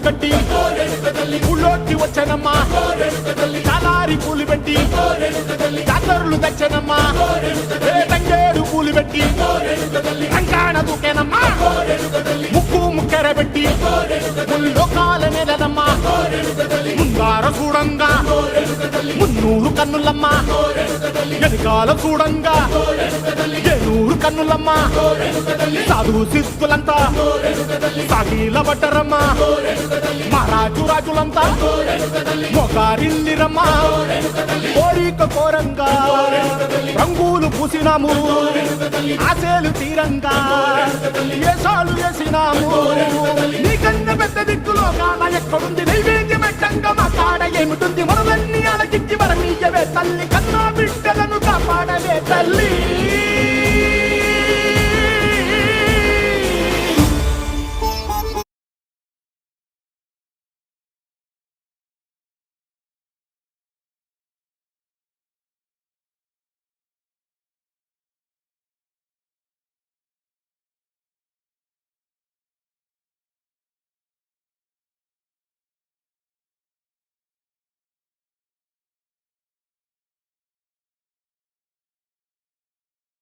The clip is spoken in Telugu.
కట్టి ఊళ్ళోకి వచ్చానమ్మా చాలారి పూలు పెట్టి జాతరులు తెచ్చానమ్మా తంగేడు పూలు పెట్టి రంగాణ దూకేనమ్మా ముక్కు ముక్కెర పెట్టి ముల్లోకాల నేలనమ్మా ముందార చూడంగా మున్నూరు కన్నులమ్మా ఎనకాల చూడంగా ఏనూరు కన్నులమ్మా సాధు సిద్ధులంతా సాగిల పడ్డరమ్మా మహారాజు రాజులంతా మొగారిల్లిరమ్మా కోరిక కోరంగా రంగులు పూసినాము ఆశలు తీరంగా ఏసాలు వేసినాము నీకన్నా పెద్ద దిక్కులో కాన ఎక్కడుంది నైవేద్యం పెట్టంగా మా కాడ ఏమిటుంది మనలన్నీ అలకిచ్చి వరమీయవే తల్లి కన్నా బిడ్డలను కాపాడవే తల్లి